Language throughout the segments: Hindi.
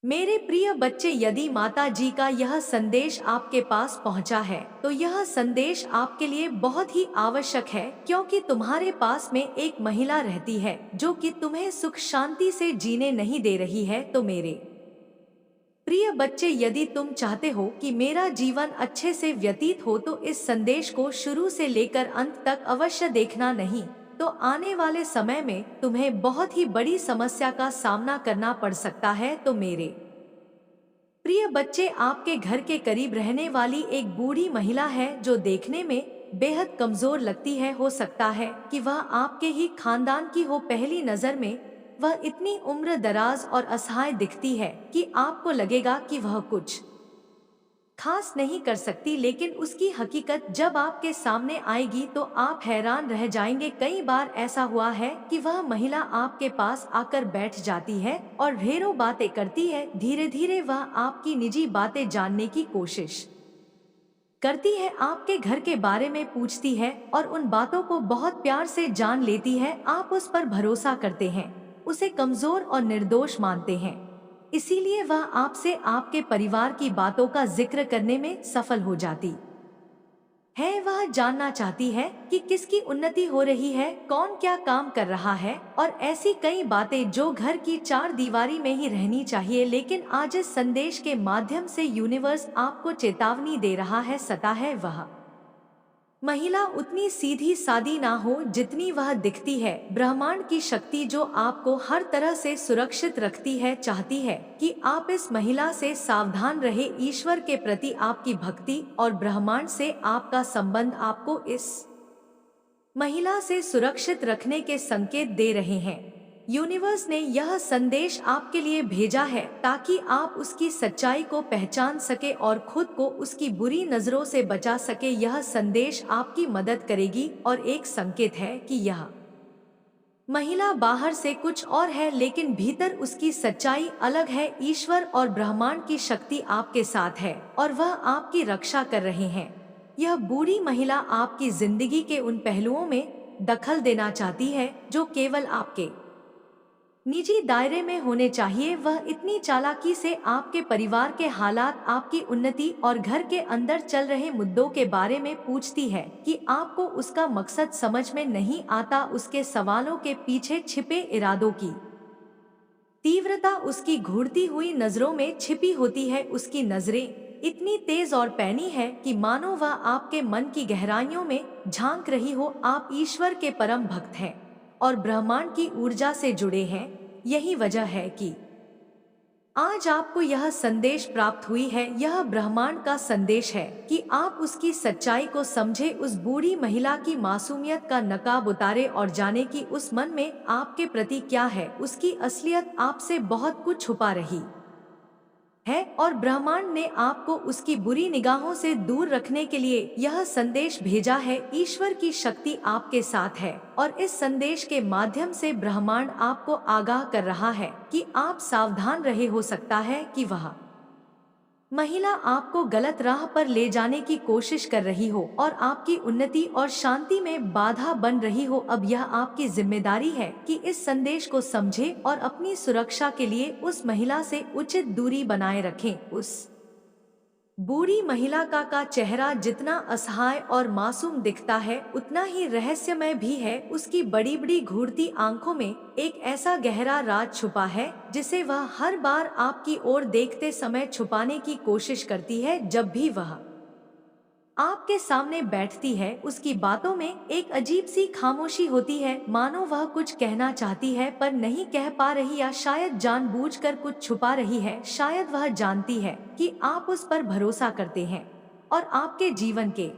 मेरे प्रिय बच्चे, यदि माता जी का यह संदेश आपके पास पहुंचा है तो यह संदेश आपके लिए बहुत ही आवश्यक है, क्योंकि तुम्हारे पास में एक महिला रहती है जो कि तुम्हें सुख शांति से जीने नहीं दे रही है। तो मेरे प्रिय बच्चे, यदि तुम चाहते हो कि मेरा जीवन अच्छे से व्यतीत हो तो इस संदेश को शुरू से लेकर अंत तक अवश्य देखना, नहीं तो आने वाले समय में तुम्हें बहुत ही बड़ी समस्या का सामना करना पड़ सकता है। तो मेरे प्रिय बच्चे, आपके घर के करीब रहने वाली एक बूढ़ी महिला है जो देखने में बेहद कमजोर लगती है। हो सकता है कि वह आपके ही खानदान की हो। पहली नजर में वह इतनी उम्र दराज और असहाय दिखती है कि आपको लगेगा कि वह कुछ खास नहीं कर सकती, लेकिन उसकी हकीकत जब आपके सामने आएगी तो आप हैरान रह जाएंगे। कई बार ऐसा हुआ है कि वह महिला आपके पास आकर बैठ जाती है और ढेरों बातें करती है। धीरे धीरे वह आपकी निजी बातें जानने की कोशिश करती है, आपके घर के बारे में पूछती है और उन बातों को बहुत प्यार से जान लेती है। आप उस पर भरोसा करते हैं, उसे कमजोर और निर्दोष मानते हैं, इसीलिए वह आपसे आपके परिवार की बातों का जिक्र करने में सफल हो जाती है। वह जानना चाहती है कि किसकी उन्नति हो रही है, कौन क्या काम कर रहा है और ऐसी कई बातें जो घर की चार दीवारी में ही रहनी चाहिए। लेकिन आज इस संदेश के माध्यम से यूनिवर्स आपको चेतावनी दे रहा है, सता है वह महिला उतनी सीधी सादी ना हो जितनी वह दिखती है। ब्रह्मांड की शक्ति जो आपको हर तरह से सुरक्षित रखती है, चाहती है कि आप इस महिला से सावधान रहे। ईश्वर के प्रति आपकी भक्ति और ब्रह्मांड से आपका संबंध आपको इस महिला से सुरक्षित रखने के संकेत दे रहे हैं। यूनिवर्स ने यह संदेश आपके लिए भेजा है ताकि आप उसकी सच्चाई को पहचान सके और खुद को उसकी बुरी नजरों से बचा सके। यह संदेश आपकी मदद करेगी और एक संकेत है कि यह महिला बाहर से कुछ और है लेकिन भीतर उसकी सच्चाई अलग है। ईश्वर और ब्रह्मांड की शक्ति आपके साथ है और वह आपकी रक्षा कर रहे हैं। यह बूढ़ी महिला आपकी जिंदगी के उन पहलुओं में दखल देना चाहती है जो केवल आपके निजी दायरे में होने चाहिए। वह इतनी चालाकी से आपके परिवार के हालात, आपकी उन्नति और घर के अंदर चल रहे मुद्दों के बारे में पूछती है कि आपको उसका मकसद समझ में नहीं आता। उसके सवालों के पीछे छिपे इरादों की तीव्रता उसकी घूरती हुई नजरों में छिपी होती है। उसकी नजरें इतनी तेज और पैनी है कि मानो वह आपके मन की गहराइयों में झांक रही हो। आप ईश्वर के परम भक्त हैं और ब्रह्मांड की ऊर्जा से जुड़े हैं। यही वजह है कि आज आपको यह संदेश प्राप्त हुई है। यह ब्रह्मांड का संदेश है कि आप उसकी सच्चाई को समझे, उस बूढ़ी महिला की मासूमियत का नकाब उतारे और जाने कि उस मन में आपके प्रति क्या है। उसकी असलियत आपसे बहुत कुछ छुपा रही है और ब्रह्मांड ने आपको उसकी बुरी निगाहों से दूर रखने के लिए यह संदेश भेजा है। ईश्वर की शक्ति आपके साथ है और इस संदेश के माध्यम से ब्रह्मांड आपको आगाह कर रहा है कि आप सावधान रहे। हो सकता है कि वह महिला आपको गलत राह पर ले जाने की कोशिश कर रही हो और आपकी उन्नति और शांति में बाधा बन रही हो। अब यह आपकी जिम्मेदारी है कि इस संदेश को समझें और अपनी सुरक्षा के लिए उस महिला से उचित दूरी बनाए रखें। उस बूढ़ी महिला का चेहरा जितना असहाय और मासूम दिखता है उतना ही रहस्यमय भी है। उसकी बड़ी बड़ी घूरती आंखों में एक ऐसा गहरा राज छुपा है जिसे वह हर बार आपकी ओर देखते समय छुपाने की कोशिश करती है। जब भी वह आपके सामने बैठती है उसकी बातों में एक अजीब सी खामोशी होती है, मानो वह कुछ कहना चाहती है पर नहीं कह पा रही, या शायद जानबूझकर कुछ छुपा रही है। शायद वह जानती है कि आप उस पर भरोसा करते हैं और आपके जीवन के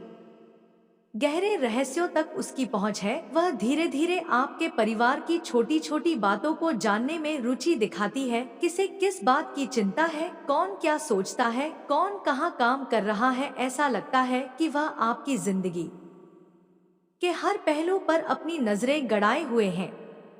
गहरे रहस्यों तक उसकी पहुंच है। वह धीरे धीरे आपके परिवार की छोटी छोटी बातों को जानने में रुचि दिखाती है। किसे किस बात की चिंता है, कौन क्या सोचता है, कौन कहाँ काम कर रहा है। ऐसा लगता है कि वह आपकी जिंदगी के हर पहलू पर अपनी नजरें गड़ाए हुए हैं।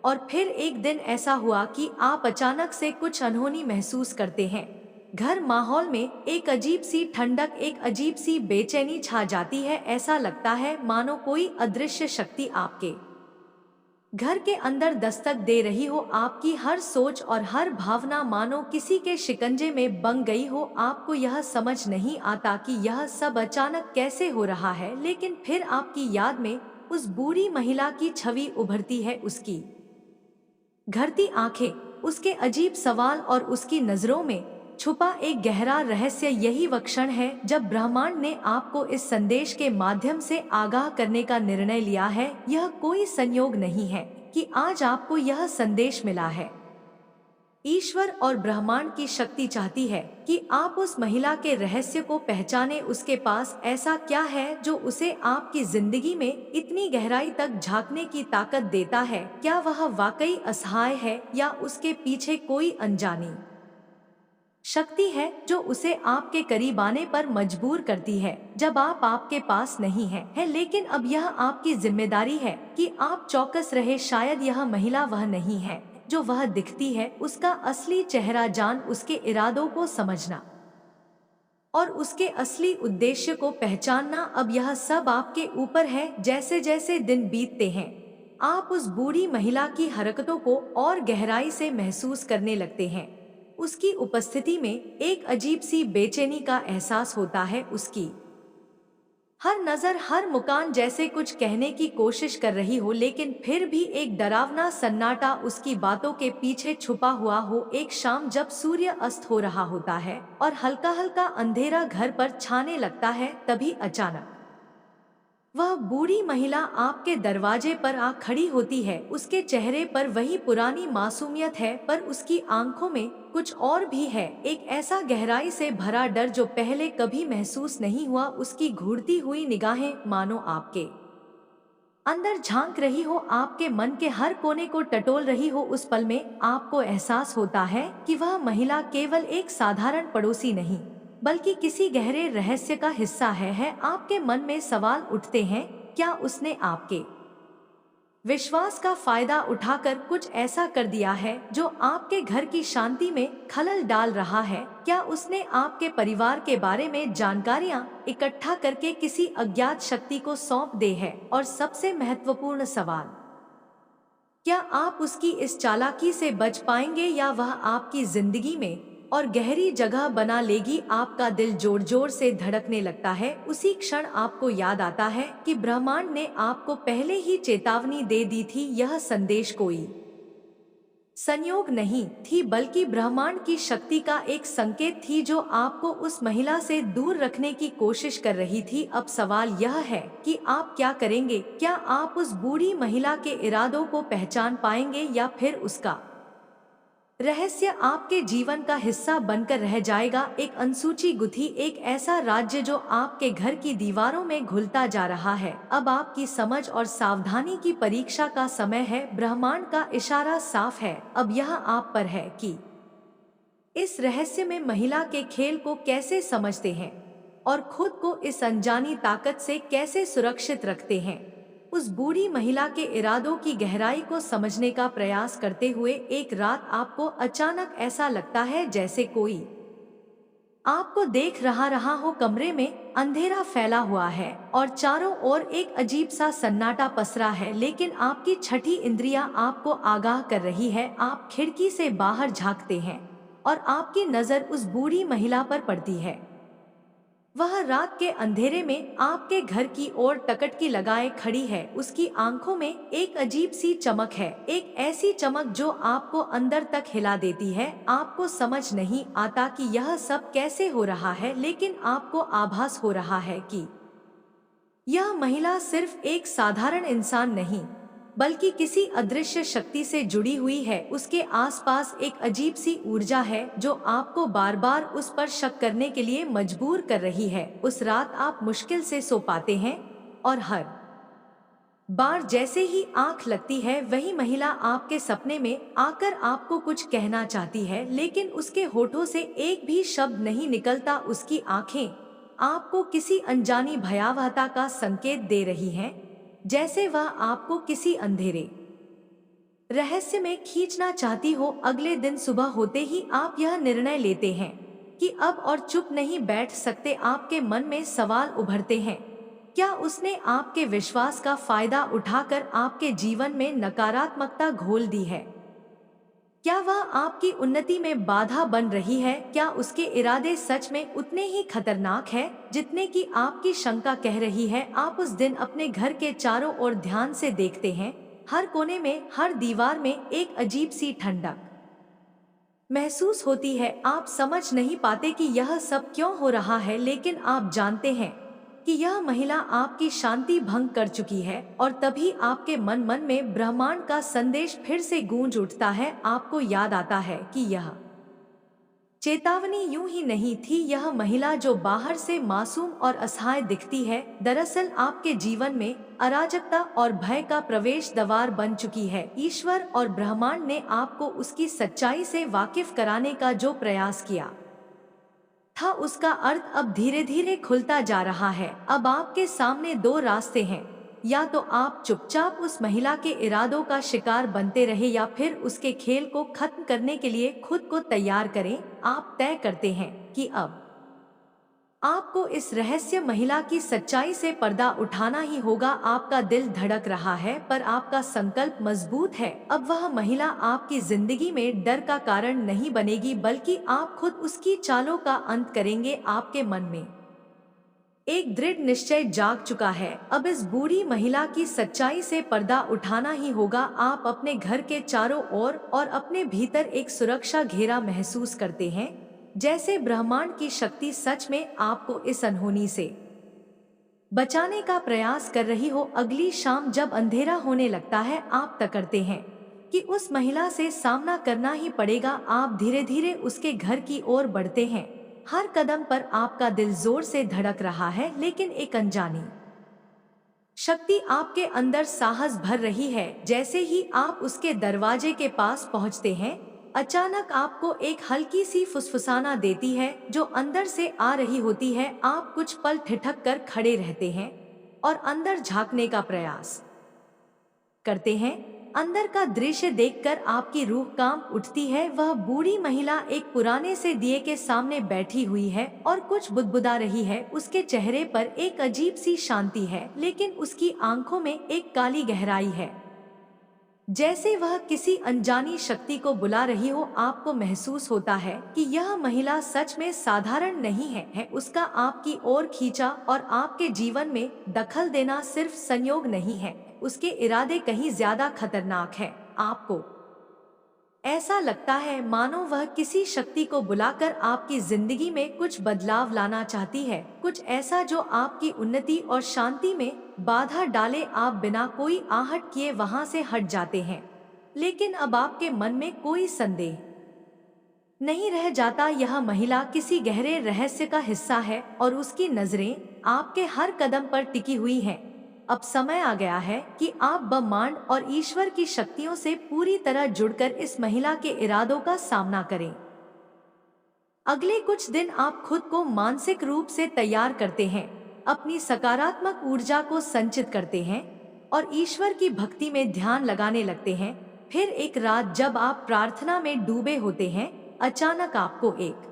और फिर एक दिन ऐसा हुआ कि आप अचानक से कुछ अनहोनी महसूस करते हैं। घर माहौल में एक अजीब सी ठंडक, एक अजीब सी बेचैनी छा जाती है। ऐसा लगता है मानो कोई अदृश्य शक्ति आपके घर के अंदर दस्तक दे रही हो। आपकी हर सोच और हर भावना मानो किसी के शिकंजे में बंध गई हो। आपको यह समझ नहीं आता कि यह सब अचानक कैसे हो रहा है, लेकिन फिर आपकी याद में उस बूढ़ी महिला की छवि उभरती है। उसकी घरती आंखें, उसके अजीब सवाल और उसकी नजरों में छुपा एक गहरा रहस्य। यही वह क्षण है जब ब्रह्मांड ने आपको इस संदेश के माध्यम से आगाह करने का निर्णय लिया है। यह कोई संयोग नहीं है कि आज आपको यह संदेश मिला है। ईश्वर और ब्रह्मांड की शक्ति चाहती है कि आप उस महिला के रहस्य को पहचाने। उसके पास ऐसा क्या है जो उसे आपकी जिंदगी में इतनी गहराई तक झांकने की ताकत देता है? क्या वह वाकई असहाय है या उसके पीछे कोई अनजानी शक्ति है जो उसे आपके करीब आने पर मजबूर करती है जब आप आपके पास नहीं है। लेकिन अब यह आपकी जिम्मेदारी है कि आप चौकस रहे। शायद यह महिला वह नहीं है जो वह दिखती है। उसका असली चेहरा जान, उसके इरादों को समझना और उसके असली उद्देश्य को पहचानना। अब यह सब आपके ऊपर है। जैसे जैसे दिन बीतते हैं, आप उस बूढ़ी महिला की हरकतों को और गहराई से महसूस करने लगते हैं। उसकी उपस्थिति में एक अजीब सी बेचैनी का एहसास होता है। उसकी हर नजर, हर मुस्कान जैसे कुछ कहने की कोशिश कर रही हो, लेकिन फिर भी एक डरावना सन्नाटा उसकी बातों के पीछे छुपा हुआ हो। एक शाम जब सूर्य अस्त हो रहा होता है और हल्का हल्का अंधेरा घर पर छाने लगता है, तभी अचानक वह बूढ़ी महिला आपके दरवाजे पर आ खड़ी होती है। उसके चेहरे पर वही पुरानी मासूमियत है, पर उसकी आंखों में कुछ और भी है। एक ऐसा गहराई से भरा डर जो पहले कभी महसूस नहीं हुआ। उसकी घूरती हुई निगाहें मानो आपके अंदर झांक रही हो, आपके मन के हर कोने को टटोल रही हो। उस पल में आपको एहसास होता है कि वह महिला केवल एक साधारण पड़ोसी नहीं, बल्कि किसी गहरे रहस्य का हिस्सा है। आपके मन में सवाल उठते हैं, क्या उसने आपके विश्वास का फायदा उठाकर कुछ ऐसा कर दिया है जो आपके घर की शांति में खलल डाल रहा है? क्या उसने आपके परिवार के बारे में जानकारियां इकट्ठा करके किसी अज्ञात शक्ति को सौंप दे है? और सबसे महत्वपूर्ण सवाल, क्या आप उसकी इस चालाकी से बच पाएंगे या वह आपकी जिंदगी में और गहरी जगह बना लेगी? आपका दिल जोर जोर से धड़कने लगता है। उसी क्षण आपको याद आता है कि ब्रह्मांड ने आपको पहले ही चेतावनी दे दी थी। यह संदेश कोई संयोग नहीं थी, बल्कि ब्रह्मांड की शक्ति का एक संकेत थी जो आपको उस महिला से दूर रखने की कोशिश कर रही थी। अब सवाल यह है कि आप क्या करेंगे? क्या आप उस बूढ़ी महिला के इरादों को पहचान पाएंगे या फिर उसका रहस्य आपके जीवन का हिस्सा बनकर रह जाएगा? एक अनसुची गुत्थी, एक ऐसा राज्य जो आपके घर की दीवारों में घुलता जा रहा है। अब आपकी समझ और सावधानी की परीक्षा का समय है। ब्रह्मांड का इशारा साफ है, अब यह आप पर है कि इस रहस्य में महिला के खेल को कैसे समझते हैं और खुद को इस अनजानी ताकत से कैसे सुरक्षित रखते हैं। उस बूढ़ी महिला के इरादों की गहराई को समझने का प्रयास करते हुए एक रात आपको अचानक ऐसा लगता है जैसे कोई आपको देख रहा हो। कमरे में अंधेरा फैला हुआ है और चारों ओर एक अजीब सा सन्नाटा पसरा है, लेकिन आपकी छठी इंद्रियां आपको आगाह कर रही है। आप खिड़की से बाहर झांकते हैं और आपकी नजर उस बूढ़ी महिला पर पड़ती है। वह रात के अंधेरे में आपके घर की ओर टकटकी लगाए खड़ी है। उसकी आंखों में एक अजीब सी चमक है, एक ऐसी चमक जो आपको अंदर तक हिला देती है। आपको समझ नहीं आता कि यह सब कैसे हो रहा है, लेकिन आपको आभास हो रहा है कि यह महिला सिर्फ एक साधारण इंसान नहीं, बल्कि किसी अदृश्य शक्ति से जुड़ी हुई है। उसके आसपास एक अजीब सी ऊर्जा है जो आपको बार बार उस पर शक करने के लिए मजबूर कर रही है। उस रात आप मुश्किल से सो पाते हैं और हर बार जैसे ही आंख लगती है, वही महिला आपके सपने में आकर आपको कुछ कहना चाहती है, लेकिन उसके होठों से एक भी शब्द नहीं निकलता। उसकी आंखें आपको किसी अनजानी भयावहता का संकेत दे रही हैं, जैसे वह आपको किसी अंधेरे रहस्य में खींचना चाहती हो। अगले दिन सुबह होते ही आप यह निर्णय लेते हैं कि अब और चुप नहीं बैठ सकते। आपके मन में सवाल उभरते हैं, क्या उसने आपके विश्वास का फायदा उठाकर आपके जीवन में नकारात्मकता घोल दी है? क्या वह आपकी उन्नति में बाधा बन रही है? क्या उसके इरादे सच में उतने ही खतरनाक है जितने की आपकी शंका कह रही है? आप उस दिन अपने घर के चारों ओर ध्यान से देखते हैं, हर कोने में, हर दीवार में एक अजीब सी ठंडक महसूस होती है। आप समझ नहीं पाते कि यह सब क्यों हो रहा है, लेकिन आप जानते हैं कि यह महिला आपकी शांति भंग कर चुकी है। और तभी आपके मन मन में ब्रह्मांड का संदेश फिर से गूंज उठता है। आपको याद आता है कि यह चेतावनी यूं ही नहीं थी। यह महिला जो बाहर से मासूम और असहाय दिखती है, दरअसल आपके जीवन में अराजकता और भय का प्रवेश द्वार बन चुकी है। ईश्वर और ब्रह्मांड ने आपको उसकी सच्चाई से वाकिफ कराने का जो प्रयास किया था, उसका अर्थ अब धीरे धीरे खुलता जा रहा है। अब आपके सामने दो रास्ते हैं, या तो आप चुपचाप उस महिला के इरादों का शिकार बनते रहे या फिर उसके खेल को खत्म करने के लिए खुद को तैयार करें। आप तय करते हैं कि अब आपको इस रहस्य महिला की सच्चाई से पर्दा उठाना ही होगा। आपका दिल धड़क रहा है, पर आपका संकल्प मजबूत है। अब वह महिला आपकी जिंदगी में डर का कारण नहीं बनेगी, बल्कि आप खुद उसकी चालों का अंत करेंगे। आपके मन में एक दृढ़ निश्चय जाग चुका है। अब इस बूढ़ी महिला की सच्चाई से पर्दा उठाना ही होगा। आप अपने घर के चारों ओर और अपने भीतर एक सुरक्षा घेरा महसूस करते हैं, जैसे ब्रह्मांड की शक्ति सच में आपको इस अनहोनी से बचाने का प्रयास कर रही हो। अगली शाम जब अंधेरा होने लगता है, आप तय करते हैं कि उस महिला से सामना करना ही पड़ेगा। आप धीरे धीरे उसके घर की ओर बढ़ते हैं। हर कदम पर आपका दिल जोर से धड़क रहा है, लेकिन एक अनजानी शक्ति आपके अंदर साहस भर रही है। जैसे ही आप उसके दरवाजे के पास पहुंचते हैं, अचानक आपको एक हल्की सी फुसफुसाना देती है जो अंदर से आ रही होती है। आप कुछ पल ठिठक कर खड़े रहते हैं और अंदर झांकने का प्रयास करते हैं। अंदर का दृश्य देखकर आपकी रूह कांप उठती है। वह बूढ़ी महिला एक पुराने से दिए के सामने बैठी हुई है और कुछ बुदबुदा रही है। उसके चेहरे पर एक अजीब सी शांति है, लेकिन उसकी आंखों में एक काली गहराई है, जैसे वह किसी अनजानी शक्ति को बुला रही हो। आपको महसूस होता है कि यह महिला सच में साधारण नहीं है। उसका आपकी ओर खींचा और आपके जीवन में दखल देना सिर्फ संयोग नहीं है, उसके इरादे कहीं ज्यादा खतरनाक है। आपको ऐसा लगता है मानो वह किसी शक्ति को बुलाकर आपकी जिंदगी में कुछ बदलाव लाना चाहती है, कुछ ऐसा जो आपकी उन्नति और शांति में बाधा डाले। आप बिना कोई आहट किए वहां से हट जाते हैं, लेकिन अब आपके मन में कोई संदेह नहीं रह जाता। यह महिला किसी गहरे रहस्य का हिस्सा है और उसकी नजरें आपके हर कदम पर टिकी हुई हैं। अब समय आ गया है कि आप ब्रह्मांड और ईश्वर की शक्तियों से पूरी तरह जुड़कर इस महिला के इरादों का सामना करें। अगले कुछ दिन आप खुद को मानसिक रूप से तैयार करते हैं, अपनी सकारात्मक ऊर्जा को संचित करते हैं और ईश्वर की भक्ति में ध्यान लगाने लगते हैं। फिर एक रात जब आप प्रार्थना में डूबे होते हैं, अचानक आपको एक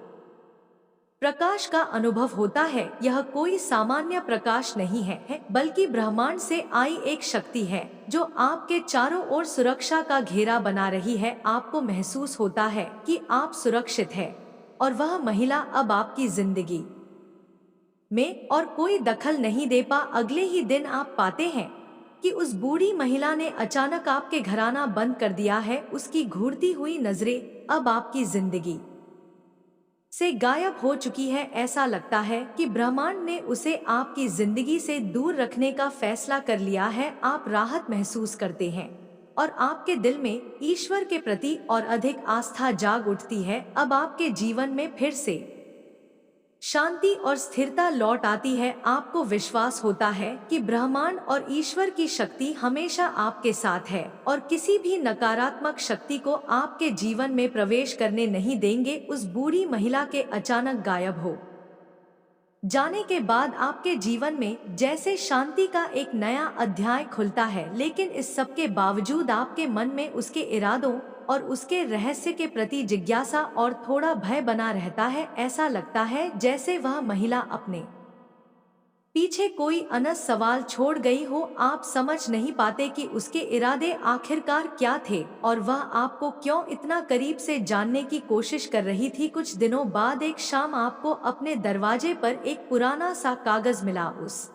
प्रकाश का अनुभव होता है। यह कोई सामान्य प्रकाश नहीं है, बल्कि ब्रह्मांड से आई एक शक्ति है जो आपके चारों ओर सुरक्षा का घेरा बना रही है। आपको महसूस होता है कि आप सुरक्षित हैं और वह महिला अब आपकी जिंदगी में और कोई दखल नहीं दे पा। अगले ही दिन आप पाते हैं कि उस बूढ़ी महिला ने अचानक आपके घराना बंद कर दिया है। उसकी घूरती हुई नजरें अब आपकी जिंदगी से गायब हो चुकी है। ऐसा लगता है कि ब्रह्मांड ने उसे आपकी जिंदगी से दूर रखने का फैसला कर लिया है। आप राहत महसूस करते हैं और आपके दिल में ईश्वर के प्रति और अधिक आस्था जाग उठती है। अब आपके जीवन में फिर से शांति और स्थिरता लौट आती है। आपको विश्वास होता है कि ब्रह्मांड और ईश्वर की शक्ति हमेशा आपके साथ है और किसी भी नकारात्मक शक्ति को आपके जीवन में प्रवेश करने नहीं देंगे। उस बूढ़ी महिला के अचानक गायब हो जाने के बाद आपके जीवन में जैसे शांति का एक नया अध्याय खुलता है, लेकिन इस सब के बावजूद आपके मन में उसके इरादों और उसके रहस्य के प्रति जिज्ञासा और थोड़ा भय बना रहता है। ऐसा लगता है जैसे वह महिला अपने पीछे कोई अनस सवाल छोड़ गई हो। आप समझ नहीं पाते कि उसके इरादे आखिरकार क्या थे और वह आपको क्यों इतना करीब से जानने की कोशिश कर रही थी। कुछ दिनों बाद एक शाम आपको अपने दरवाजे पर एक पुराना सा कागज मिला। उस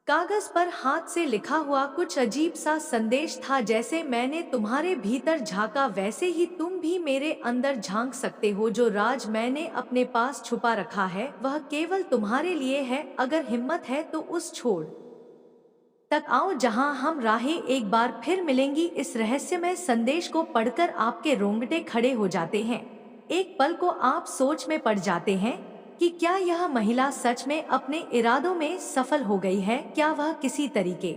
कागज पर हाथ से लिखा हुआ कुछ अजीब सा संदेश था, जैसे मैंने तुम्हारे भीतर झांका वैसे ही तुम भी मेरे अंदर झांक सकते हो। जो राज मैंने अपने पास छुपा रखा है वह केवल तुम्हारे लिए है। अगर हिम्मत है तो उस छोड़ तक आओ जहां हम राहें एक बार फिर मिलेंगी। इस रहस्यमय संदेश को पढ़कर आपके रोंगटे खड़े हो जाते हैं। एक पल को आप सोच में पड़ जाते हैं कि क्या यह महिला सच में अपने इरादों में सफल हो गई है। क्या वह किसी तरीके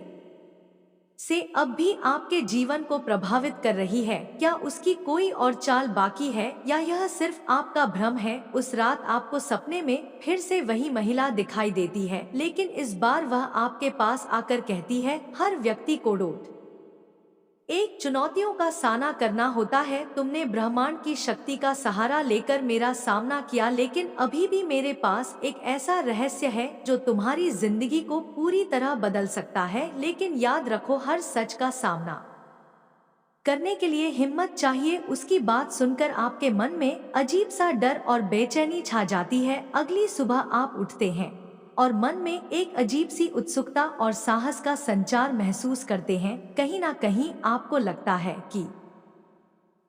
से अब भी आपके जीवन को प्रभावित कर रही है। क्या उसकी कोई और चाल बाकी है या यह सिर्फ आपका भ्रम है। उस रात आपको सपने में फिर से वही महिला दिखाई देती है, लेकिन इस बार वह आपके पास आकर कहती है, हर व्यक्ति को डोट एक चुनौतियों का सामना करना होता है। तुमने ब्रह्मांड की शक्ति का सहारा लेकर मेरा सामना किया, लेकिन अभी भी मेरे पास एक ऐसा रहस्य है जो तुम्हारी जिंदगी को पूरी तरह बदल सकता है। लेकिन याद रखो, हर सच का सामना करने के लिए हिम्मत चाहिए। उसकी बात सुनकर आपके मन में अजीब सा डर और बेचैनी छा जाती है। अगली सुबह आप उठते हैं और मन में एक अजीब सी उत्सुकता और साहस का संचार महसूस करते हैं। कहीं ना कहीं आपको लगता है कि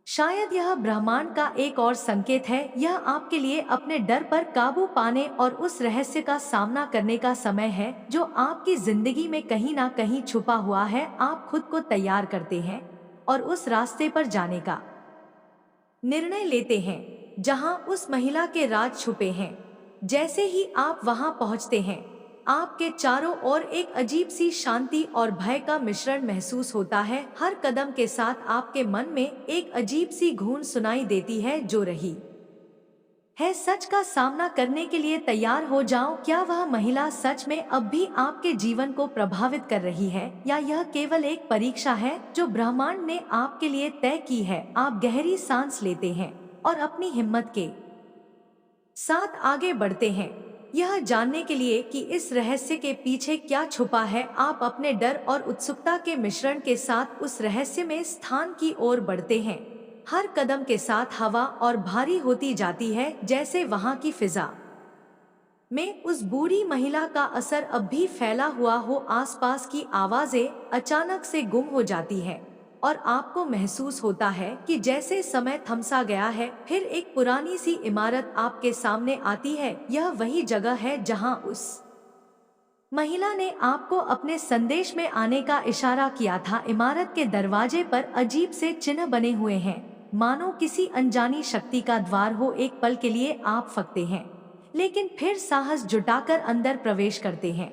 शायद यह ब्रह्मांड का एक और संकेत है। यह आपके लिए अपने डर पर काबू पाने और उस रहस्य का सामना करने का समय है जो आपकी जिंदगी में कहीं ना कहीं छुपा हुआ है। आप खुद को तैयार करते हैं और उस रास्ते पर जाने का निर्णय लेते हैं जहां उस महिला के राज छुपे हैं। जैसे ही आप वहां पहुंचते हैं, आपके चारों ओर एक अजीब सी शांति और भय का मिश्रण महसूस होता है। हर कदम के साथ आपके मन में एक अजीब सी गूंज सुनाई देती है, जो रही है सच का सामना करने के लिए तैयार हो जाओ। क्या वह महिला सच में अब भी आपके जीवन को प्रभावित कर रही है या यह केवल एक परीक्षा है जो ब्रह्मांड ने आपके लिए तय की है। आप गहरी सांस लेते हैं और अपनी हिम्मत के साथ आगे बढ़ते हैं, यह जानने के लिए कि इस रहस्य के पीछे क्या छुपा है। आप अपने डर और उत्सुकता के मिश्रण के साथ उस रहस्य में स्थान की ओर बढ़ते हैं। हर कदम के साथ हवा और भारी होती जाती है, जैसे वहां की फिजा में उस बूढ़ी महिला का असर अब भी फैला हुआ हो। आसपास की आवाजें अचानक से गुम हो जाती है और आपको महसूस होता है कि जैसे समय थमसा गया है। फिर एक पुरानी सी इमारत आपके सामने आती है। यह वही जगह है जहां उस महिला ने आपको अपने संदेश में आने का इशारा किया था। इमारत के दरवाजे पर अजीब से चिन्ह बने हुए हैं, मानो किसी अनजानी शक्ति का द्वार हो। एक पल के लिए आप फंसते हैं, लेकिन फिर साहस जुटाकर अंदर प्रवेश करते हैं।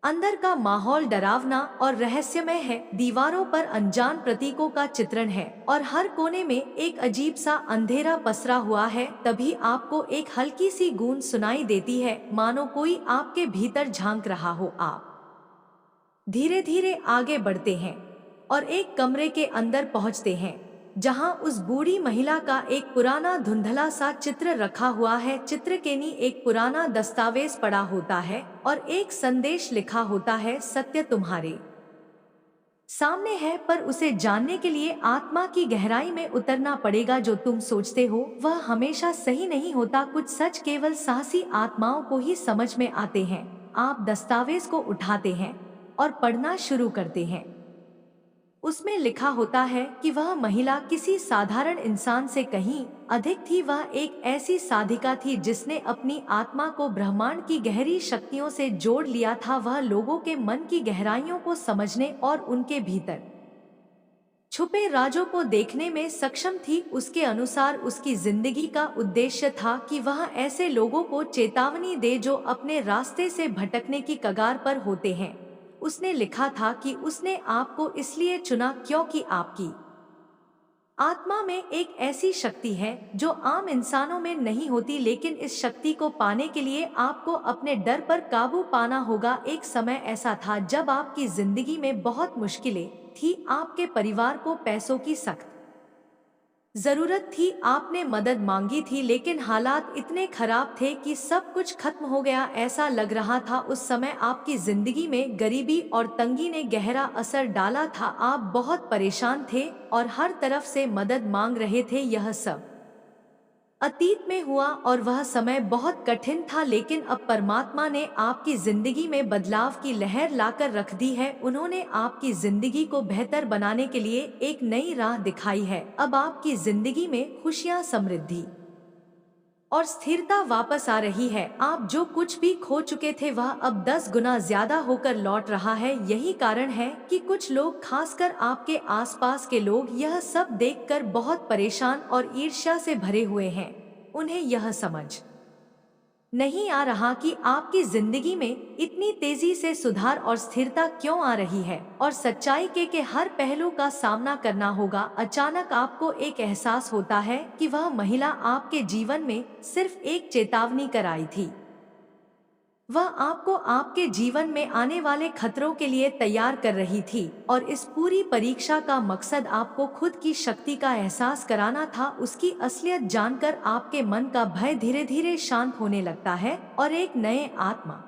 अंदर का माहौल डरावना और रहस्यमय है। दीवारों पर अनजान प्रतीकों का चित्रण है और हर कोने में एक अजीब सा अंधेरा पसरा हुआ है। तभी आपको एक हल्की सी गूंज सुनाई देती है, मानो कोई आपके भीतर झांक रहा हो। आप धीरे धीरे आगे बढ़ते हैं और एक कमरे के अंदर पहुंचते हैं जहां उस बूढ़ी महिला का एक पुराना धुंधला सा चित्र रखा हुआ है। चित्र के नीचे एक पुराना दस्तावेज पड़ा होता है और एक संदेश लिखा होता है, सत्य तुम्हारे सामने है, पर उसे जानने के लिए आत्मा की गहराई में उतरना पड़ेगा। जो तुम सोचते हो वह हमेशा सही नहीं होता। कुछ सच केवल साहसी आत्माओं को ही समझ में आते हैं। आप दस्तावेज को उठाते हैं और पढ़ना शुरू करते हैं। उसमें लिखा होता है कि वह महिला किसी साधारण इंसान से कहीं अधिक थी। वह एक ऐसी साधिका थी जिसने अपनी आत्मा को ब्रह्मांड की गहरी शक्तियों से जोड़ लिया था। वह लोगों के मन की गहराइयों को समझने और उनके भीतर छुपे राजों को देखने में सक्षम थी। उसके अनुसार उसकी जिंदगी का उद्देश्य था कि वह ऐसे लोगों को चेतावनी दे जो अपने रास्ते से भटकने की कगार पर होते हैं। उसने लिखा था कि उसने आपको इसलिए चुना क्योंकि आपकी आत्मा में एक ऐसी शक्ति है जो आम इंसानों में नहीं होती। लेकिन इस शक्ति को पाने के लिए आपको अपने डर पर काबू पाना होगा। एक समय ऐसा था जब आपकी जिंदगी में बहुत मुश्किलें थी। आपके परिवार को पैसों की सख्त जरूरत थी, आपने मदद मांगी थी, लेकिन हालात इतने खराब थे कि सब कुछ खत्म हो गया ऐसा लग रहा था। उस समय आपकी जिंदगी में गरीबी और तंगी ने गहरा असर डाला था। आप बहुत परेशान थे और हर तरफ से मदद मांग रहे थे। यह सब अतीत में हुआ और वह समय बहुत कठिन था, लेकिन अब परमात्मा ने आपकी जिंदगी में बदलाव की लहर लाकर रख दी है। उन्होंने आपकी जिंदगी को बेहतर बनाने के लिए एक नई राह दिखाई है। अब आपकी जिंदगी में खुशियां, समृद्धि और स्थिरता वापस आ रही है। आप जो कुछ भी खो चुके थे वह अब 10 गुना ज्यादा होकर लौट रहा है। यही कारण है कि कुछ लोग, खासकर आपके आसपास के लोग, यह सब देखकर बहुत परेशान और ईर्ष्या से भरे हुए हैं। उन्हें यह समझ नहीं आ रहा कि आपकी जिंदगी में इतनी तेजी से सुधार और स्थिरता क्यों आ रही है, और सच्चाई के हर पहलू का सामना करना होगा। अचानक आपको एक एहसास होता है कि वह महिला आपके जीवन में सिर्फ एक चेतावनी कर आई थी। वह आपको आपके जीवन में आने वाले खतरों के लिए तैयार कर रही थी, और इस पूरी परीक्षा का मकसद आपको खुद की शक्ति का एहसास कराना था। उसकी असलियत जानकर आपके मन का भय धीरे धीरे शांत होने लगता है और एक नए आत्मा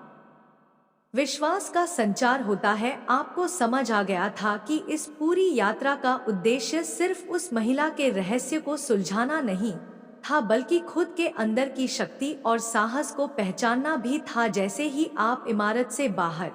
विश्वास का संचार होता है। आपको समझ आ गया था कि इस पूरी यात्रा का उद्देश्य सिर्फ उस महिला के रहस्य को सुलझाना नहीं था, बल्कि खुद के अंदर की शक्ति और साहस को पहचानना भी था। जैसे ही आप इमारत से बाहर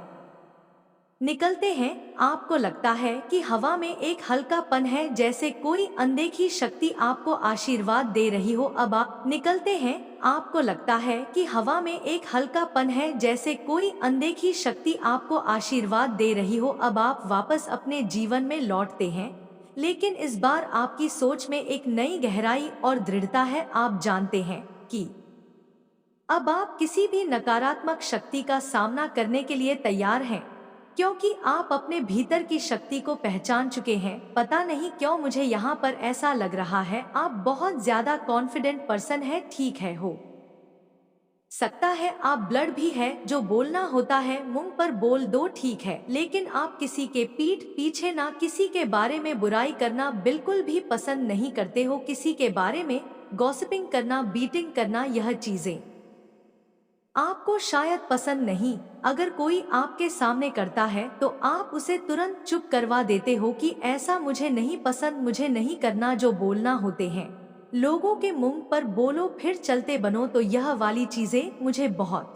निकलते हैं, आपको लगता है कि हवा में एक हल्कापन है, जैसे कोई अनदेखी शक्ति आपको आशीर्वाद दे रही हो। अब आप निकलते हैं, आपको लगता है कि हवा में एक हल्कापन है, जैसे कोई अनदेखी शक्ति आपको आशीर्वाद दे रही हो। अब आप वापस अपने जीवन में लौटते हैं, लेकिन इस बार आपकी सोच में एक नई गहराई और दृढ़ता है। आप जानते हैं कि अब आप किसी भी नकारात्मक शक्ति का सामना करने के लिए तैयार हैं, क्योंकि आप अपने भीतर की शक्ति को पहचान चुके हैं। पता नहीं क्यों मुझे यहाँ पर ऐसा लग रहा है, आप बहुत ज्यादा कॉन्फिडेंट पर्सन है। ठीक है, हो सकता है आप ब्लड भी है। जो बोलना होता है मुंह पर बोल दो, ठीक है, लेकिन आप किसी के पीठ पीछे ना किसी के बारे में बुराई करना बिल्कुल भी पसंद नहीं करते हो। किसी के बारे में गॉसिपिंग करना, बीटिंग करना, यह चीजें आपको शायद पसंद नहीं। अगर कोई आपके सामने करता है तो आप उसे तुरंत चुप करवा देते हो कि ऐसा मुझे नहीं पसंद, मुझे नहीं करना। जो बोलना होते हैं लोगों के मुंह पर बोलो, फिर चलते बनो। तो यह वाली चीजें मुझे बहुत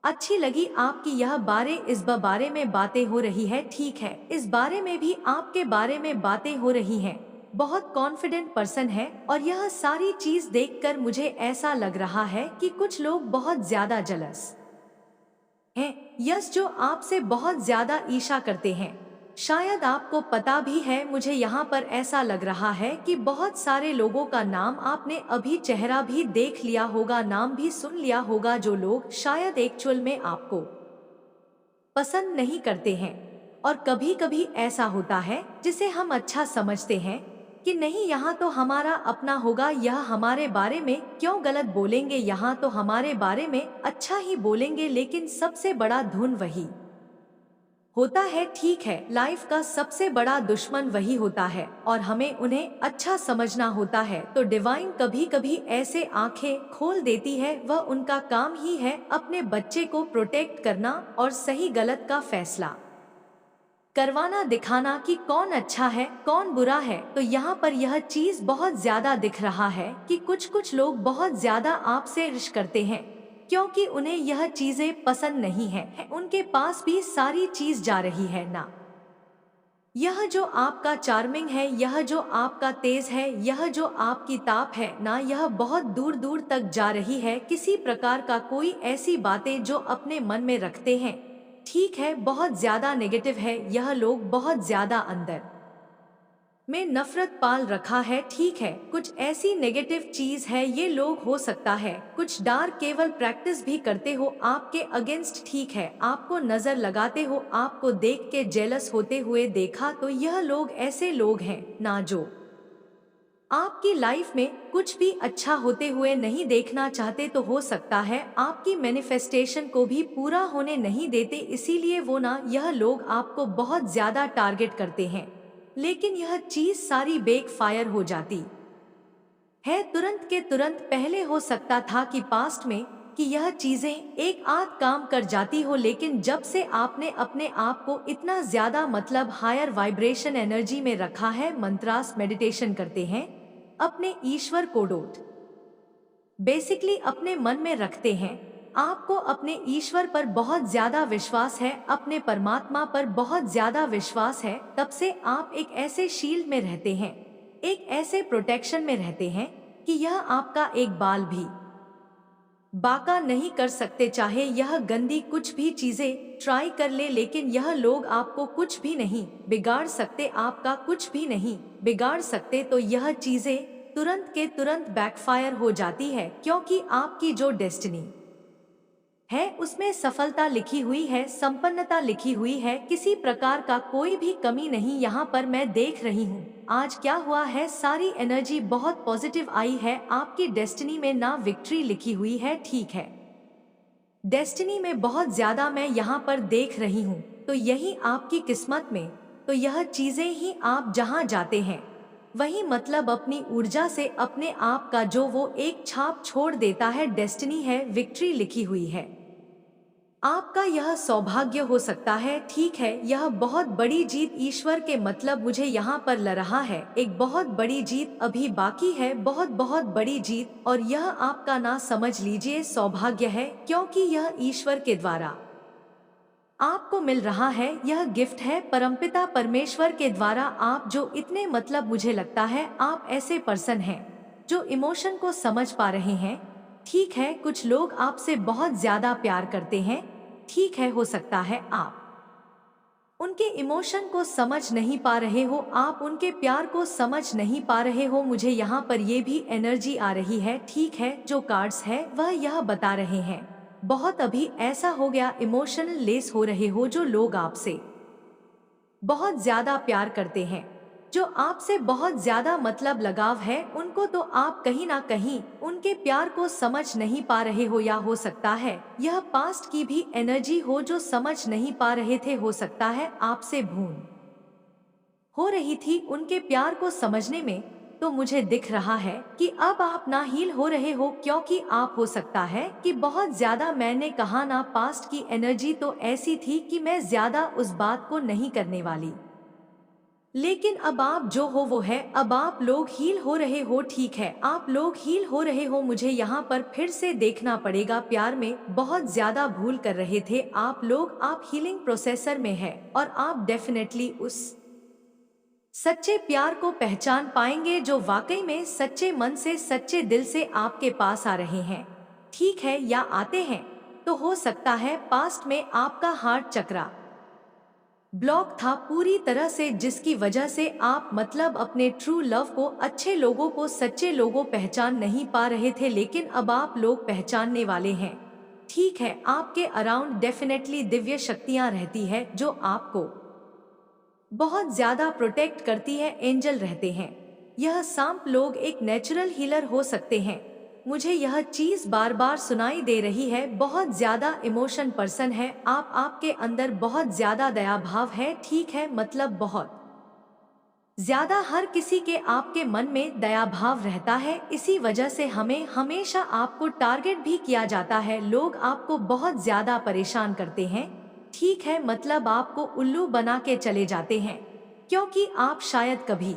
अच्छी लगी। आपकी यह इस बारे में बातें हो रही है, ठीक है, इस बारे में भी आपके बारे में बातें हो रही हैं। बहुत कॉन्फिडेंट पर्सन है, और यह सारी चीज देखकर मुझे ऐसा लग रहा है कि कुछ लोग बहुत ज्यादा जलस हैं। यस, जो आपसे बहुत ज्यादा ईर्ष्या करते हैं। शायद आपको पता भी है, मुझे यहाँ पर ऐसा लग रहा है कि बहुत सारे लोगों का नाम आपने अभी चेहरा भी देख लिया होगा, नाम भी सुन लिया होगा, जो लोग शायद एक्चुअल में आपको पसंद नहीं करते हैं। और कभी कभी ऐसा होता है जिसे हम अच्छा समझते हैं कि नहीं, यहाँ तो हमारा अपना होगा, यह हमारे बारे में क्यों गलत बोलेंगे, यहाँ तो हमारे बारे में अच्छा ही बोलेंगे। लेकिन सबसे बड़ा धुन वही होता है, ठीक है, लाइफ का सबसे बड़ा दुश्मन वही होता है, और हमें उन्हें अच्छा समझना होता है। तो डिवाइन कभी कभी ऐसे आंखें खोल देती है। वह उनका काम ही है अपने बच्चे को प्रोटेक्ट करना और सही गलत का फैसला करवाना, दिखाना कि कौन अच्छा है कौन बुरा है। तो यहाँ पर यह चीज बहुत ज्यादा दिख रहा है कि कुछ लोग बहुत ज्यादा आपसे ईर्ष्या करते हैं, क्योंकि उन्हें यह चीजें पसंद नहीं है। उनके पास भी सारी चीज जा रही है ना, यह जो आपका चार्मिंग है, यह जो आपका तेज है, यह जो आपकी ताप है ना, यह बहुत दूर दूर तक जा रही है। किसी प्रकार का कोई ऐसी बातें जो अपने मन में रखते हैं, ठीक है, बहुत ज्यादा नेगेटिव है। यह लोग बहुत ज्यादा अंदर में नफरत पाल रखा है, ठीक है, कुछ ऐसी नेगेटिव चीज है। ये लोग, हो सकता है कुछ डार्क केवल प्रैक्टिस भी करते हो आपके अगेंस्ट, ठीक है, आपको नजर लगाते हो, आपको देख के जेलस होते हुए देखा। तो यह लोग ऐसे लोग हैं ना जो आपकी लाइफ में कुछ भी अच्छा होते हुए नहीं देखना चाहते। तो हो सकता है आपकी मैनिफेस्टेशन को भी पूरा होने नहीं देते, इसीलिए वो ना, यह लोग आपको बहुत ज्यादा टारगेट करते हैं। लेकिन यह चीज सारी बेक फायर हो जाती है तुरंत के तुरंत। पहले हो सकता था कि पास्ट में कि यह चीजें एक आध काम कर जाती हो, लेकिन जब से आपने अपने आप को इतना ज्यादा मतलब हायर वाइब्रेशन एनर्जी में रखा है, मंत्रास मेडिटेशन करते हैं, अपने ईश्वर को डोट बेसिकली अपने मन में रखते हैं, आपको अपने ईश्वर पर बहुत ज्यादा विश्वास है, अपने परमात्मा पर बहुत ज्यादा विश्वास है, तब से आप एक ऐसे शील्ड में रहते हैं, एक ऐसे प्रोटेक्शन में रहते हैं कि यह आपका एक बाल भी बाका नहीं कर सकते। चाहे यह गंदी कुछ भी चीजें ट्राई कर ले, लेकिन यह लोग आपको कुछ भी नहीं बिगाड़ सकते, आपका कुछ भी नहीं बिगाड़ सकते। तो यह चीजें तुरंत के तुरंत बैकफायर हो जाती है, क्योंकि आपकी जो डेस्टिनी है उसमें सफलता लिखी हुई है, संपन्नता लिखी हुई है, किसी प्रकार का कोई भी कमी नहीं। यहाँ पर मैं देख रही हूँ आज क्या हुआ है, सारी एनर्जी बहुत पॉजिटिव आई है, आपकी डेस्टिनी में ना विक्ट्री लिखी हुई है, ठीक है, डेस्टिनी में बहुत ज्यादा मैं यहाँ पर देख रही हूँ। तो यही आपकी किस्मत में, तो यह चीजें ही आप जहाँ जाते हैं वही मतलब अपनी ऊर्जा से अपने आप का जो वो एक छाप छोड़ देता है, डेस्टिनी है, विक्ट्री लिखी हुई है, आपका यह सौभाग्य हो सकता है, ठीक है। यह बहुत बड़ी जीत ईश्वर के मतलब मुझे यहाँ पर ल रहा है, एक बहुत बड़ी जीत अभी बाकी है, बहुत बहुत बड़ी जीत, और यह आपका ना समझ लीजिए सौभाग्य है, क्योंकि यह ईश्वर के द्वारा आपको मिल रहा है, यह गिफ्ट है परमपिता परमेश्वर के द्वारा। आप जो इतने मतलब मुझे लगता है आप ऐसे पर्सन हैं जो इमोशन को समझ पा रहे हैं, ठीक है। कुछ लोग आपसे बहुत ज्यादा प्यार करते हैं, ठीक है, हो सकता है आप उनके इमोशन को समझ नहीं पा रहे हो, आप उनके प्यार को समझ नहीं पा रहे हो। मुझे यहाँ पर ये भी एनर्जी आ रही है, ठीक है, जो कार्ड्स है वह यह बता रहे हैं बहुत अभी ऐसा हो गया, इमोशनल लेस हो रहे हो, जो लोग आपसे बहुत ज्यादा प्यार करते हैं, जो आपसे बहुत ज्यादा मतलब लगाव है उनको, तो आप कहीं ना कहीं उनके प्यार को समझ नहीं पा रहे हो, या हो सकता है यह पास्ट की भी एनर्जी हो जो समझ नहीं पा रहे थे, हो सकता है आपसे भूल हो रही थी उनके प्यार को समझने में। तो मुझे दिख रहा है कि अब आप ना हील हो रहे हो, क्योंकि आप हो सकता है कि बहुत ज्यादा, मैंने कहा ना पास्ट की एनर्जी तो ऐसी थी कि मैं ज्यादा उस बात को नहीं करने वाली, लेकिन अब आप जो हो वो है, अब आप लोग हील हो रहे हो, ठीक है, आप लोग हील हो रहे हो। मुझे यहाँ पर फिर से देखना पड़ेगा, प्यार में बहुत ज्यादा भूल कर रहे थे आप लोग, आप हीलिंग प्रोसेसर में है, और आप डेफिनेटली उस सच्चे प्यार को पहचान पाएंगे जो वाकई में सच्चे मन से सच्चे दिल से आपके पास आ रहे हैं, ठीक है, या आते हैं। तो हो सकता है पास्ट में आपका हार्ट चक्रा ब्लॉक था पूरी तरह से, जिसकी वजह से आप मतलब अपने ट्रू लव को, अच्छे लोगों को, सच्चे लोगों पहचान नहीं पा रहे थे, लेकिन अब आप लोग पहचानने वाले हैं, ठीक है। आपके अराउंड डेफिनेटली दिव्य शक्तियां रहती है जो आपको बहुत ज्यादा प्रोटेक्ट करती है, एंजल रहते हैं। यह सांप लोग एक नेचुरल हीलर हो सकते हैं, मुझे यह चीज बार बार सुनाई दे रही है, बहुत ज्यादा इमोशन पर्सन है आप, आपके अंदर बहुत ज्यादा दया भाव है, ठीक है, मतलब बहुत ज्यादा हर किसी के आपके मन में दया भाव रहता है, इसी वजह से हमें हमेशा आपको टारगेट भी किया जाता है, लोग आपको बहुत ज्यादा परेशान करते हैं, ठीक है, मतलब आपको उल्लू बना के चले जाते हैं, क्योंकि आप शायद कभी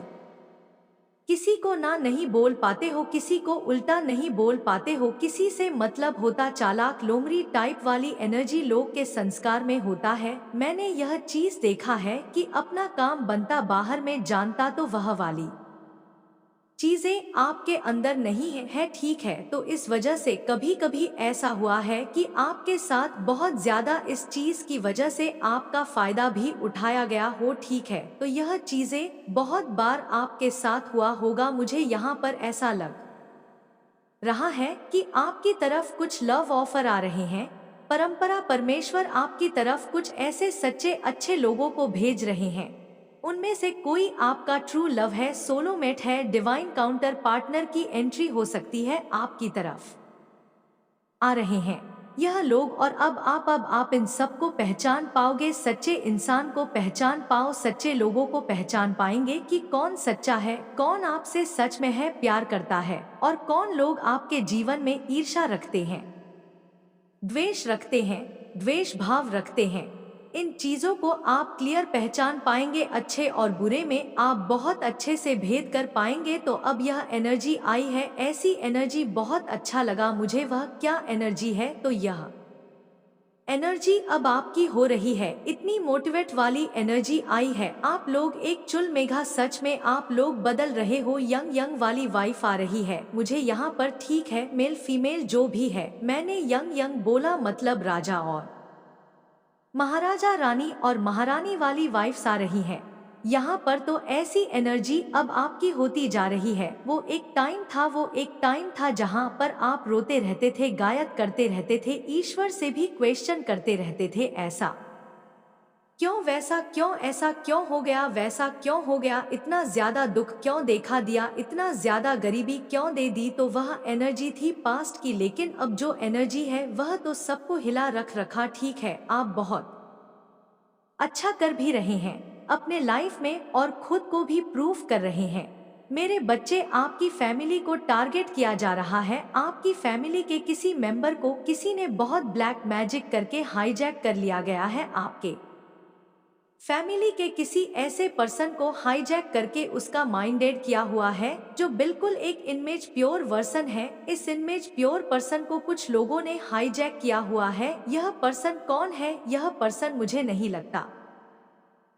किसी को ना नहीं बोल पाते हो, किसी को उल्टा नहीं बोल पाते हो, किसी से मतलब होता चालाक लोमड़ी टाइप वाली एनर्जी लोग के संस्कार में होता है। मैंने यह चीज देखा है कि अपना काम बनता बाहर में जानता, तो वह वाली चीजें आपके अंदर नहीं है, ठीक है। तो इस वजह से कभी कभी ऐसा हुआ है कि आपके साथ बहुत ज्यादा इस चीज की वजह से आपका फायदा भी उठाया गया हो, ठीक है। तो यह चीजें बहुत बार आपके साथ हुआ होगा, मुझे यहाँ पर ऐसा लग रहा है कि आपकी तरफ कुछ लव ऑफर आ रहे हैं, परंपरा परमेश्वर आपकी तरफ कुछ ऐसे सच्चे अच्छे लोगों को भेज रहे हैं, उनमें से कोई आपका ट्रू लव है, सोलोमेट है, डिवाइन काउंटर पार्टनर की एंट्री हो सकती है, आपकी तरफ आ रहे हैं। यह लोग, और अब आप इन सबको पहचान पाओगे। सच्चे इंसान को पहचान पाओ, सच्चे लोगों को पहचान पाएंगे कि कौन सच्चा है, कौन आपसे सच में है प्यार करता है, और कौन लोग आपके जीवन में ईर्ष्या रखते हैं, द्वेष रखते हैं, द्वेष भाव रखते हैं। इन चीजों को आप क्लियर पहचान पाएंगे। अच्छे और बुरे में आप बहुत अच्छे से भेद कर पाएंगे। तो अब यह एनर्जी आई है, ऐसी एनर्जी बहुत अच्छा लगा मुझे। वह क्या एनर्जी है? तो यह एनर्जी अब आपकी हो रही है, इतनी मोटिवेट वाली एनर्जी आई है। आप लोग एक चुल मेघा, सच में आप लोग बदल रहे हो। यंग यंग वाली वाइफ आ रही है मुझे यहाँ पर, ठीक है, मेल फीमेल जो भी है। मैंने यंग यंग बोला मतलब राजा और महाराजा, रानी और महारानी वाली वाइफ्स आ रही हैं। यहाँ पर तो ऐसी एनर्जी अब आपकी होती जा रही है। वो एक टाइम था जहाँ पर आप रोते रहते थे, गायक करते रहते थे, ईश्वर से भी क्वेश्चन करते रहते थे, ऐसा क्यों, वैसा क्यों, ऐसा क्यों हो गया, वैसा क्यों हो गया, इतना ज्यादा दुख क्यों देखा दिया, इतना ज्यादा गरीबी क्यों दे दी। तो वह एनर्जी थी पास्ट की, लेकिन अब जो एनर्जी है वह तो सबको हिला रख रखा। ठीक है, आप बहुत अच्छा कर भी रहे हैं अपने लाइफ में और खुद को भी प्रूफ कर रहे हैं। मेरे बच्चे, आपकी फैमिली को टारगेट किया जा रहा है। आपकी फैमिली के किसी मेंबर को किसी ने बहुत ब्लैक मैजिक करके हाईजैक कर लिया गया है। आपके फैमिली के किसी ऐसे पर्सन को हाईजैक करके उसका माइंडेड किया हुआ है, जो बिल्कुल एक इमेज प्योर वर्सन है। इस इमेज प्योर पर्सन को कुछ लोगों ने हाईजैक किया हुआ है। यह पर्सन कौन है? यह पर्सन मुझे नहीं लगता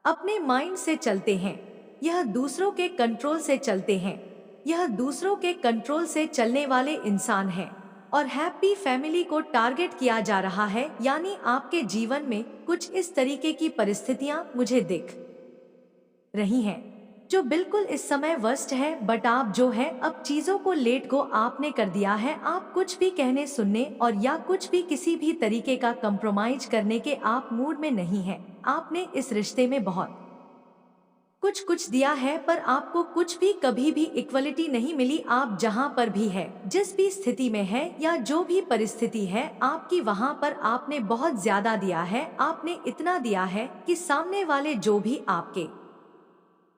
अपने माइंड से चलते हैं, यह दूसरों के कंट्रोल से चलते हैं। यह दूसरों के कंट्रोल से चलने वाले इंसान हैं। और हैप्पी फैमिली को टारगेट किया जा रहा है, यानी आपके जीवन में कुछ इस तरीके की परिस्थितियां मुझे दिख रही हैं, जो बिल्कुल इस समय वर्स्ट है। बट आप जो है अब चीजों को लेट गो आपने कर दिया है। आप कुछ भी कहने सुनने और या कुछ भी किसी भी तरीके का कंप्रोमाइज करने के आप मूड में नहीं है। आपने इस रिश्ते में बहुत कुछ दिया है, पर आपको कुछ भी कभी भी इक्वलिटी नहीं मिली। आप जहां पर भी है, जिस भी स्थिति में है या जो भी परिस्थिति है आपकी, वहां पर आपने बहुत ज्यादा दिया है। आपने इतना दिया है कि सामने वाले जो भी आपके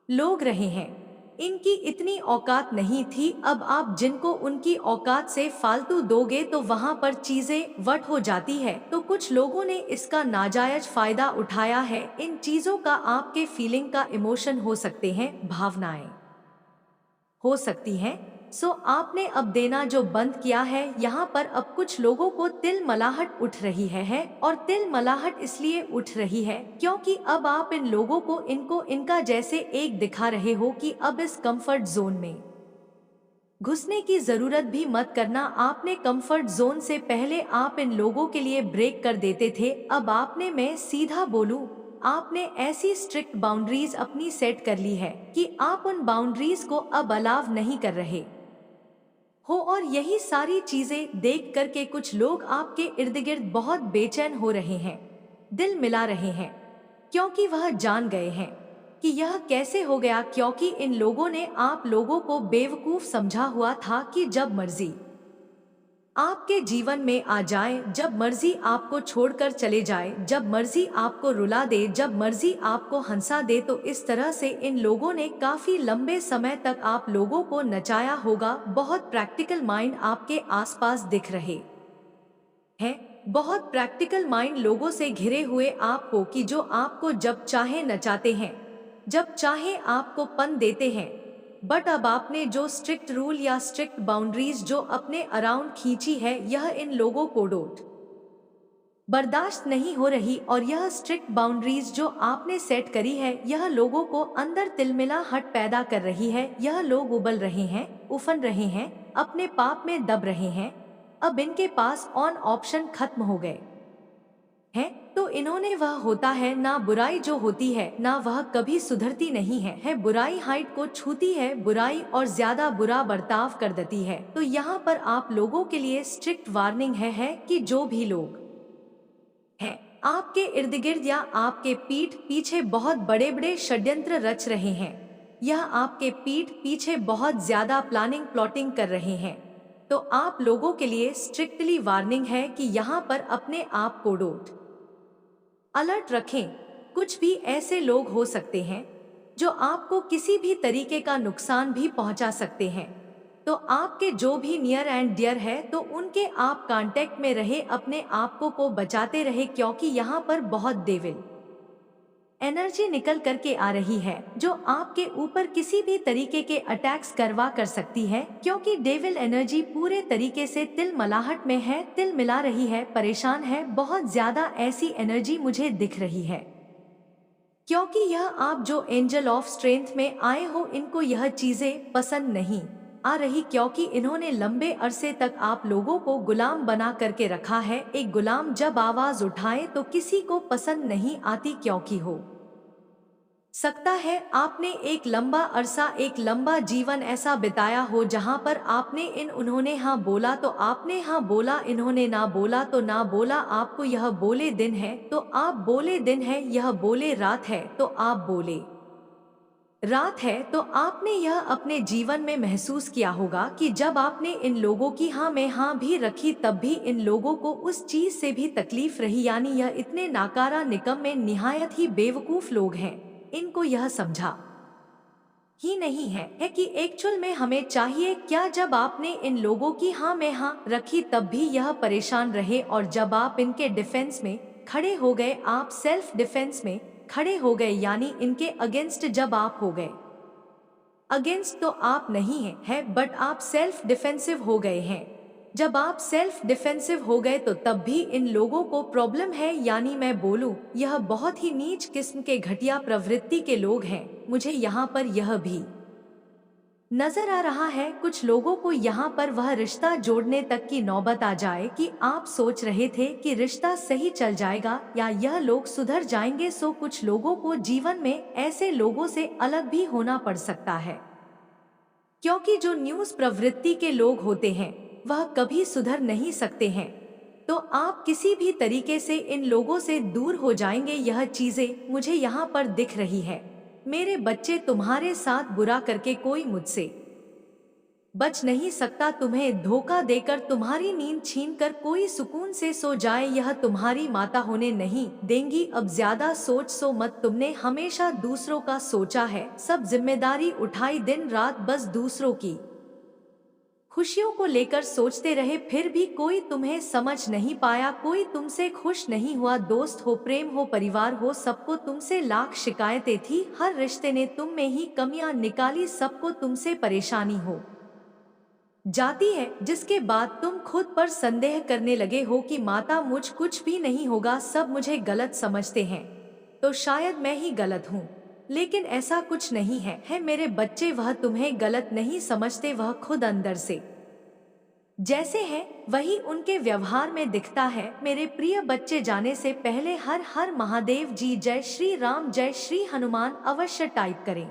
लोग रहे हैं, इनकी इतनी औकात नहीं थी। अब आप जिनको उनकी औकात से फालतू दोगे तो वहां पर चीजें वट हो जाती है। तो कुछ लोगों ने इसका नाजायज फायदा उठाया है। इन चीजों का आपके फीलिंग का इमोशन हो सकते हैं, भावनाएं हो सकती हैं। सो आपने अब देना जो बंद किया है। यहाँ पर अब कुछ लोगों को तिलमलाहट उठ रही है और तिलमलाहट इसलिए उठ रही है क्योंकि अब आप इन लोगों को इनको इनका जैसे एक दिखा रहे हो कि अब इस कंफर्ट जोन में घुसने की जरूरत भी मत करना। आपने कंफर्ट जोन से पहले आप इन लोगों के लिए ब्रेक कर देते थे। अब आपने, मैं सीधा बोलूं, आपने ऐसी स्ट्रिक्ट बाउंड्रीज अपनी सेट कर ली है कि आप उन बाउंड्रीज को अब अलाव नहीं कर रहे हो। और यही सारी चीजें देख करके कुछ लोग आपके इर्द गिर्द बहुत बेचैन हो रहे हैं, दिल मिला रहे हैं, क्योंकि वह जान गए हैं कि यह कैसे हो गया। क्योंकि इन लोगों ने आप लोगों को बेवकूफ समझा हुआ था कि जब मर्जी आपके जीवन में आ जाए, जब मर्जी आपको छोड़कर चले जाए, जब मर्जी आपको रुला दे, जब मर्जी आपको हंसा दे। तो इस तरह से इन लोगों ने काफी लंबे समय तक आप लोगों को नचाया होगा। बहुत प्रैक्टिकल माइंड आपके आसपास दिख रहे हैं, बहुत प्रैक्टिकल माइंड लोगों से घिरे हुए आपको, कि जो आपको जब चाहे नचाते हैं, जब चाहे आपको पन देते हैं। बट अब आपने जो स्ट्रिक्ट रूल या स्ट्रिक्ट बाउंड्रीज जो अपने अराउंड खींची है, यह इन लोगों को डोट बर्दाश्त नहीं हो रही। और यह स्ट्रिक्ट बाउंड्रीज जो आपने सेट करी है, यह लोगों को अंदर तिलमिलाहट पैदा कर रही है। यह लोग उबल रहे हैं, उफन रहे हैं, अपने पाप में दब रहे हैं। अब इनके पास ऑन ऑप्शन खत्म हो गए हैं। तो इन्होंने, वह होता है ना, बुराई जो होती है ना, वह कभी सुधरती नहीं है। बुराई हाइट को छूती है, बुराई और ज्यादा बुरा बर्ताव कर देती है। तो यहाँ पर आप लोगों के लिए स्ट्रिक्ट वार्निंग है कि जो भी लोग हैं आपके इर्द गिर्द या आपके पीठ पीछे बहुत बड़े बड़े षड्यंत्र रच रहे हैं, यह आपके पीठ पीछे बहुत ज्यादा प्लानिंग प्लॉटिंग कर रहे हैं, तो आप लोगों के लिए स्ट्रिक्टली वार्निंग है कि यहाँ पर अपने आप को डोंट अलर्ट रखें। कुछ भी ऐसे लोग हो सकते हैं जो आपको किसी भी तरीके का नुकसान भी पहुंचा सकते हैं। तो आपके जो भी नियर एंड डियर है तो उनके आप कांटेक्ट में रहे, अपने आप को बचाते रहे, क्योंकि यहाँ पर बहुत डेविल एनर्जी निकल करके आ रही है जो आपके ऊपर किसी भी तरीके के अटैक्स करवा कर सकती है, क्योंकि डेविल एनर्जी पूरे तरीके से तिलमिलाहट में है, तिल मिला रही है, परेशान है, बहुत ज्यादा ऐसी एनर्जी मुझे दिख रही है। क्योंकि यह आप जो एंजल ऑफ स्ट्रेंथ में आए हो, इनको यह चीजें पसंद नहीं आ रही, क्योंकि इन्होंने लंबे अरसे तक आप लोगों को गुलाम बना करके रखा है। एक गुलाम जब आवाज उठाए तो किसी को पसंद नहीं आती, क्योंकि हो सकता है आपने एक लंबा अरसा, एक लंबा जीवन ऐसा बिताया हो जहां पर आपने उन्होंने हाँ बोला तो आपने हाँ बोला, इन्होंने ना बोला तो ना बोला। आपको यह बोले दिन है तो आप बोले दिन है, यह बोले रात है तो आप बोले रात है। तो आपने यह अपने जीवन में महसूस किया होगा कि जब आपने इन लोगों की हाँ में हाँ भी रखी तब भी इन लोगों को उस चीज से भी तकलीफ रही, यानी यह इतने नाकारा निकम्मे निहायत ही बेवकूफ लोग हैं, इनको यह समझा ही नहीं है कि एक्चुअल में हमें चाहिए क्या। जब आपने इन लोगों की हाँ में हाँ रखी तब भी यह परेशान रहे, और जब आप इनके डिफेंस में खड़े हो गए, आप सेल्फ डिफेंस में खड़े हो गए, यानी इनके अगेंस्ट जब आप हो गए, अगेंस्ट तो आप नहीं है बट आप सेल्फ डिफेंसिव हो गए हैं। जब आप सेल्फ डिफेंसिव हो गए तो तब भी इन लोगों को प्रॉब्लम है, यानी मैं बोलूं यह बहुत ही नीच किस्म के घटिया प्रवृत्ति के लोग हैं। मुझे यहाँ पर यह भी नजर आ रहा है कुछ लोगों को यहाँ पर वह रिश्ता जोड़ने तक की नौबत आ जाए कि आप सोच रहे थे कि रिश्ता सही चल जाएगा या यह लोग सुधर जाएंगे, सो कुछ लोगों को जीवन में ऐसे लोगों से अलग भी होना पड़ सकता है, क्योंकि जो न्यूज प्रवृत्ति के लोग होते हैं वह कभी सुधर नहीं सकते हैं। तो आप किसी भी तरीके से इन लोगों से दूर हो जाएंगे, यह चीजें मुझे यहाँ पर दिख रही है। मेरे बच्चे, तुम्हारे साथ बुरा करके कोई मुझसे बच नहीं सकता, तुम्हें धोखा देकर तुम्हारी नींद छीनकर कोई सुकून से सो जाए, यह तुम्हारी माता होने नहीं देंगी। अब ज्यादा सोच मत, तुमने हमेशा दूसरों का सोचा है, सब जिम्मेदारी उठाई, दिन रात बस दूसरों की खुशियों को लेकर सोचते रहे, फिर भी कोई तुम्हें समझ नहीं पाया, कोई तुमसे खुश नहीं हुआ। दोस्त हो, प्रेम हो, परिवार हो, सबको तुमसे लाख शिकायतें थी, हर रिश्ते ने तुम में ही कमियां निकाली, सबको तुमसे परेशानी हो जाती है, जिसके बाद तुम खुद पर संदेह करने लगे हो कि माता मुझ कुछ भी नहीं होगा, सब मुझे गलत समझते हैं, तो शायद मैं ही गलत हूँ। लेकिन ऐसा कुछ नहीं है मेरे बच्चे, वह तुम्हें गलत नहीं समझते, वह खुद अंदर से जैसे हैं वही उनके व्यवहार में दिखता है। मेरे प्रिय बच्चे, जाने से पहले हर हर महादेव जी, जय श्री राम, जय श्री हनुमान अवश्य टाइप करें।